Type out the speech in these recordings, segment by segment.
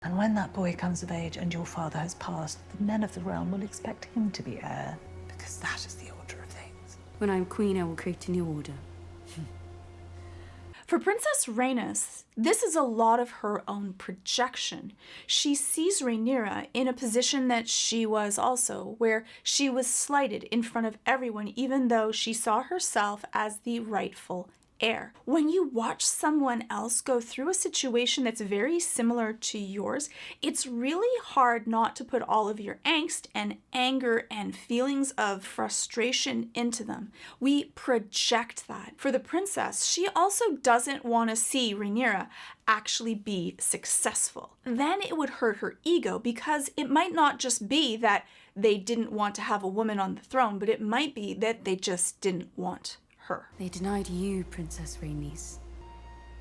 And when that boy comes of age and your father has passed, the men of the realm will expect him to be heir, because that is the order of things. When I'm queen, I will create a new order. For Princess Rhaenys, this is a lot of her own projection. She sees Rhaenyra in a position that she was also, where she was slighted in front of everyone, even though she saw herself as the rightful heir. When you watch someone else go through a situation that's very similar to yours, it's really hard not to put all of your angst and anger and feelings of frustration into them. We project that. For the princess, she also doesn't want to see Rhaenyra actually be successful. Then it would hurt her ego, because it might not just be that they didn't want to have a woman on the throne, but it might be that they just didn't want her. They denied you, Princess Rhaenys,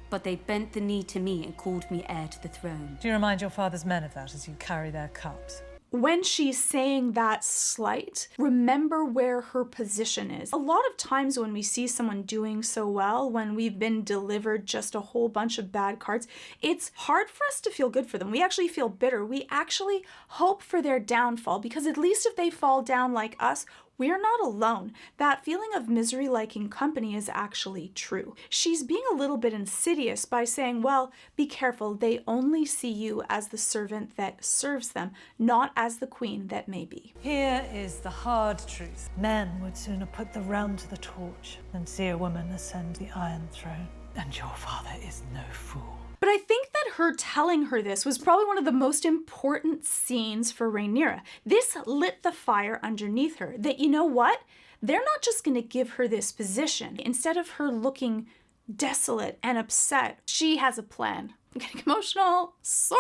but they bent the knee to me and called me heir to the throne. Do you remind your father's men of that as you carry their cups? When she's saying that slight, remember where her position is. A lot of times when we see someone doing so well, when we've been delivered just a whole bunch of bad cards, it's hard for us to feel good for them. We actually feel bitter. We actually hope for their downfall, because at least if they fall down like us, we're not alone. That feeling of misery liking company is actually true. She's being a little bit insidious by saying, well, be careful, they only see you as the servant that serves them, not as the queen that may be. Here is the hard truth. Men would sooner put the realm to the torch than see a woman ascend the Iron Throne. And your father is no fool. But I think that her telling her this was probably one of the most important scenes for Rhaenyra. This lit the fire underneath her, that, you know what? They're not just going to give her this position. Instead of her looking desolate and upset, she has a plan. I'm getting emotional. Sorry,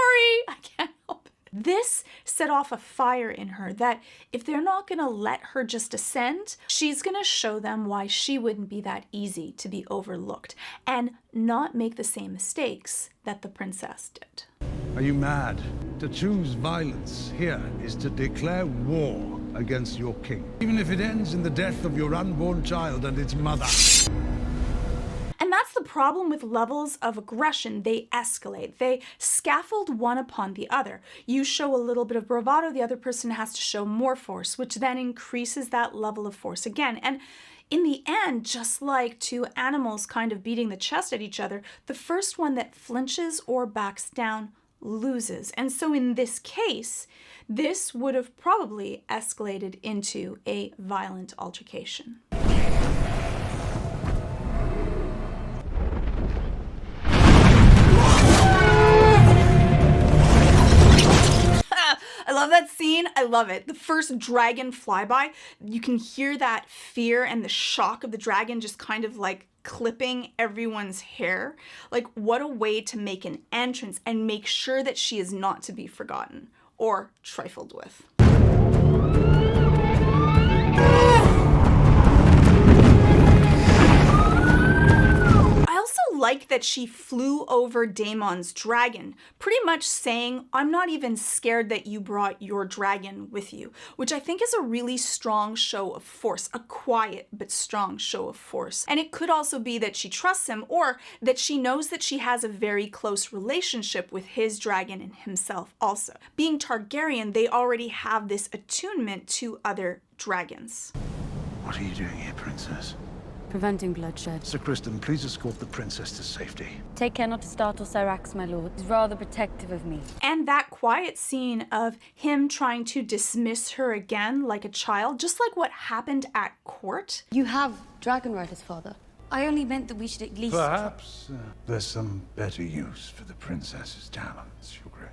I can't help it. This set off a fire in her that if they're not going to let her just ascend, she's going to show them why she wouldn't be that easy to be overlooked and not make the same mistakes that the princess did. Are you mad? To choose violence here is to declare war against your king, even if it ends in the death of your unborn child and its mother. And that's the problem with levels of aggression. They escalate. They scaffold one upon the other. You show a little bit of bravado, the other person has to show more force, which then increases that level of force again. And in the end, just like two animals kind of beating the chest at each other, the first one that flinches or backs down loses. And so in this case, this would have probably escalated into a violent altercation. I love that scene. I love it. The first dragon flyby, you can hear that fear and the shock of the dragon just kind of like clipping everyone's hair. Like, what a way to make an entrance and make sure that she is not to be forgotten or trifled with. Like that she flew over Daemon's dragon, pretty much saying, I'm not even scared that you brought your dragon with you, which I think is a really strong show of force, a quiet but strong show of force. And it could also be that she trusts him, or that she knows that she has a very close relationship with his dragon and himself also. Being Targaryen, they already have this attunement to other dragons. What are you doing here, princess? Preventing bloodshed. Sir Kristen, please escort the princess to safety. Take care not to startle Syrax, my lord. He's rather protective of me. And that quiet scene of him trying to dismiss her again like a child, just like what happened at court. You have dragon riders, father. I only meant that we should at least... Perhaps there's some better use for the princess's talents, Your Grace.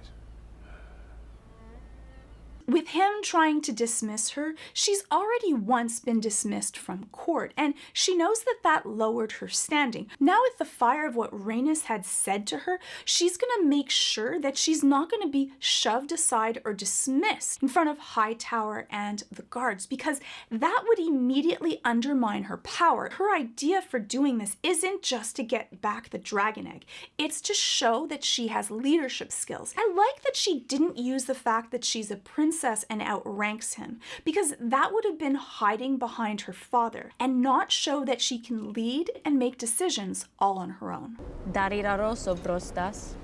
With him trying to dismiss her, she's already once been dismissed from court, and she knows that that lowered her standing. Now with the fire of what Rhaenys had said to her, she's gonna make sure that she's not gonna be shoved aside or dismissed in front of Hightower and the guards, because that would immediately undermine her power. Her idea for doing this isn't just to get back the dragon egg, it's to show that she has leadership skills. I like that she didn't use the fact that she's a princess and outranks him, because that would have been hiding behind her father and not show that she can lead and make decisions all on her own. Darira rosso brostas.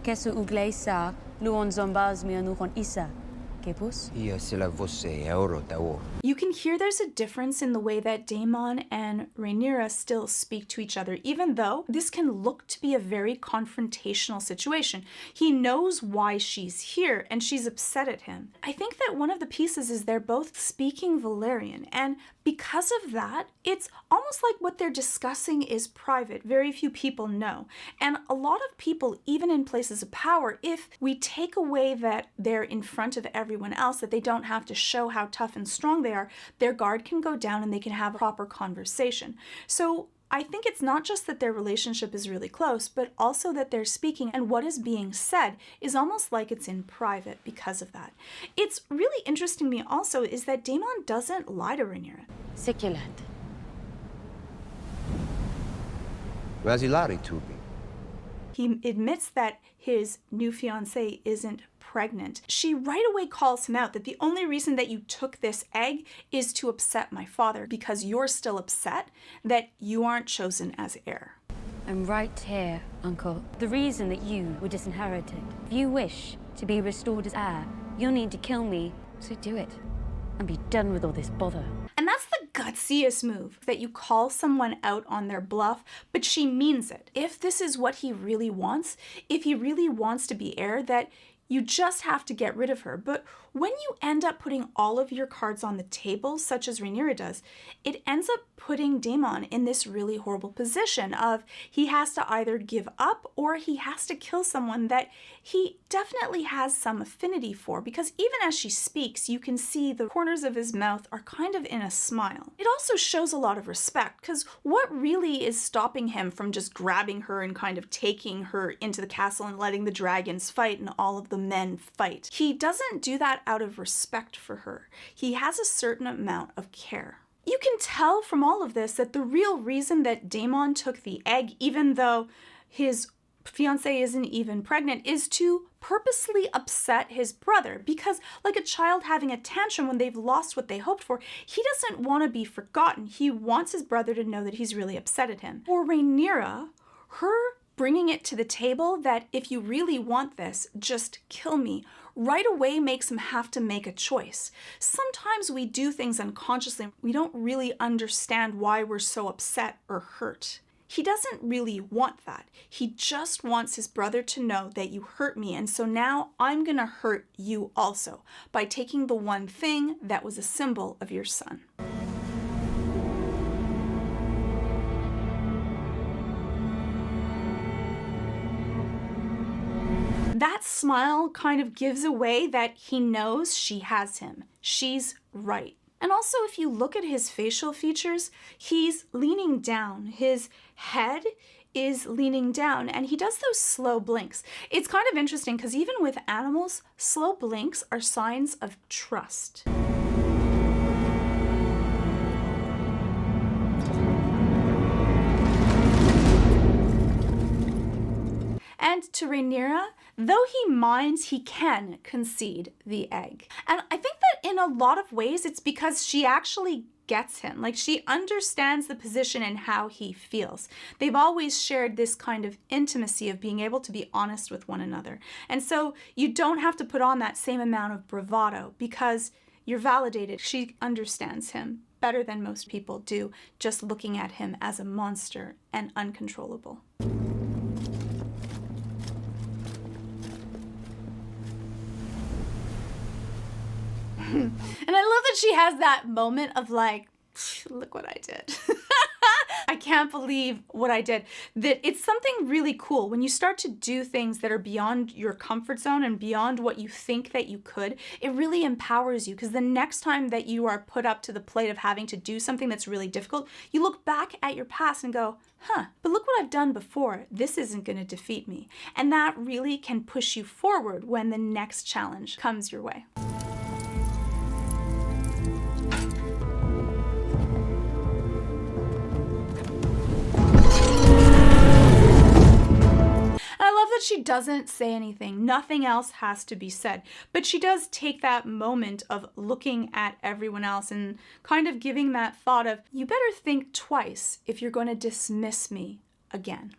Kesu ugleisa, luon zombaz mi anuhon isa. Kepus? Ia sila você euro tawo. You can hear there's a difference in the way that Daemon and Rhaenyra still speak to each other, even though this can look to be a very confrontational situation. He knows why she's here, and she's upset at him. I think that one of the pieces is they're both speaking Valyrian, and because of that, it's almost like what they're discussing is private. Very few people know. And a lot of people, even in places of power, if we take away that they're in front of everyone else, that they don't have to show how tough and strong they are, their guard can go down and they can have a proper conversation. So I think it's not just that their relationship is really close, but also that they're speaking, and what is being said is almost like it's in private because of that. It's really interesting to me also is that Daemon doesn't lie to Rhaenyra. Seculat. Razilari tubi. He admits that his new fiancée isn't pregnant. She right away calls him out that the only reason that you took this egg is to upset my father, because you're still upset that you aren't chosen as heir. I'm right here, Uncle. The reason that you were disinherited. If you wish to be restored as heir, you'll need to kill me, so do it. And be done with all this bother. And that's the gutsiest move, that you call someone out on their bluff, but she means it. If this is what he really wants, if he really wants to be heir, that you just have to get rid of her. But when you end up putting all of your cards on the table, such as Rhaenyra does, it ends up putting Daemon in this really horrible position of he has to either give up or he has to kill someone that he definitely has some affinity for, because even as she speaks, you can see the corners of his mouth are kind of in a smile. It also shows a lot of respect, because what really is stopping him from just grabbing her and kind of taking her into the castle and letting the dragons fight and all of the men fight? He doesn't do that out of respect for her. He has a certain amount of care. You can tell from all of this that the real reason that Daemon took the egg, even though his fiancée isn't even pregnant, is to purposely upset his brother, because like a child having a tantrum when they've lost what they hoped for, he doesn't want to be forgotten. He wants his brother to know that he's really upset at him. For Rhaenyra, her bringing it to the table that if you really want this, just kill me, right away makes him have to make a choice. Sometimes we do things unconsciously. We don't really understand why we're so upset or hurt. He doesn't really want that. He just wants his brother to know that you hurt me, and so now I'm gonna hurt you also by taking the one thing that was a symbol of your son. That smile kind of gives away that he knows she has him. She's right. And also, if you look at his facial features, he's leaning down. His head is leaning down, and he does those slow blinks. It's kind of interesting because even with animals, slow blinks are signs of trust. And to Rhaenyra, though he minds, he can concede the egg. And I think that in a lot of ways, it's because she actually gets him. Like, she understands the position and how he feels. They've always shared this kind of intimacy of being able to be honest with one another. And so you don't have to put on that same amount of bravado because you're validated. She understands him better than most people do, just looking at him as a monster and uncontrollable. And I love that she has that moment of like, look what I did. I can't believe what I did. That it's something really cool when you start to do things that are beyond your comfort zone and beyond what you think that you could. It really empowers you, because the next time that you are put up to the plate of having to do something that's really difficult, you look back at your past and go, but look what I've done before. This isn't going to defeat me. And that really can push you forward when the next challenge comes your way. I love that she doesn't say anything. Nothing else has to be said. But she does take that moment of looking at everyone else and kind of giving that thought of, you better think twice if you're going to dismiss me again.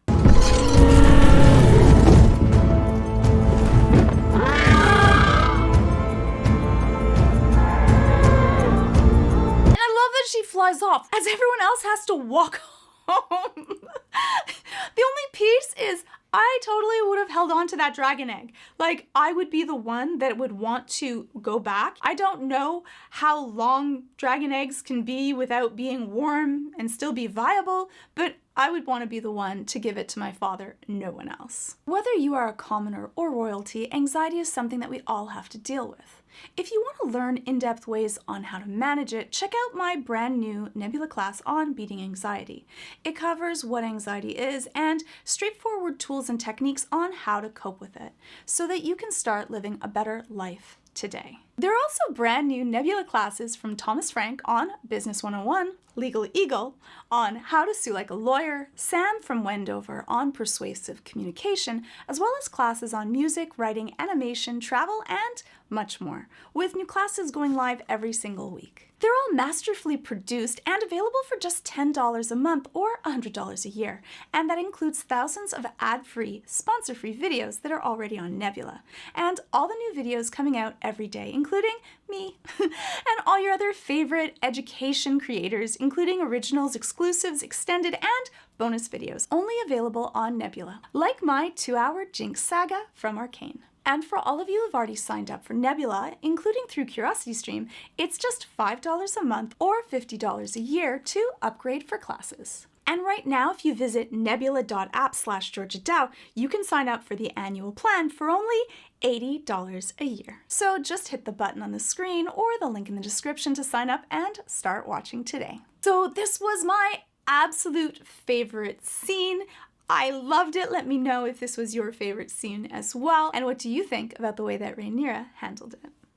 flies off as everyone else has to walk home. The only piece is I totally would have held on to that dragon egg. Like, I would be the one that would want to go back. I don't know how long dragon eggs can be without being warm and still be viable, but I would want to be the one to give it to my father, no one else. Whether you are a commoner or royalty, anxiety is something that we all have to deal with. If you want to learn in-depth ways on how to manage it, check out my brand new Nebula class on beating anxiety. It covers what anxiety is and straightforward tools and techniques on how to cope with it, so that you can start living a better life today. There are also brand new Nebula classes from Thomas Frank on Business 101, Legal Eagle on how to sue like a lawyer, Sam from Wendover on persuasive communication, as well as classes on music, writing, animation, travel, and much more, with new classes going live every single week. They're all masterfully produced and available for just $10 a month or $100 a year, and that includes thousands of ad-free, sponsor-free videos that are already on Nebula, and all the new videos coming out every day, including me, and all your other favorite education creators, including originals, exclusives, extended, and bonus videos, only available on Nebula, like my 2-hour Jinx saga from Arcane. And for all of you who've already signed up for Nebula, including through CuriosityStream, it's just $5 a month or $50 a year to upgrade for classes. And right now, if you visit nebula.app/Georgia Dow, you can sign up for the annual plan for only $80 a year. So just hit the button on the screen or the link in the description to sign up and start watching today. So this was my absolute favorite scene. I loved it. Let me know if this was your favorite scene as well. And what do you think about the way that Rhaenyra handled it?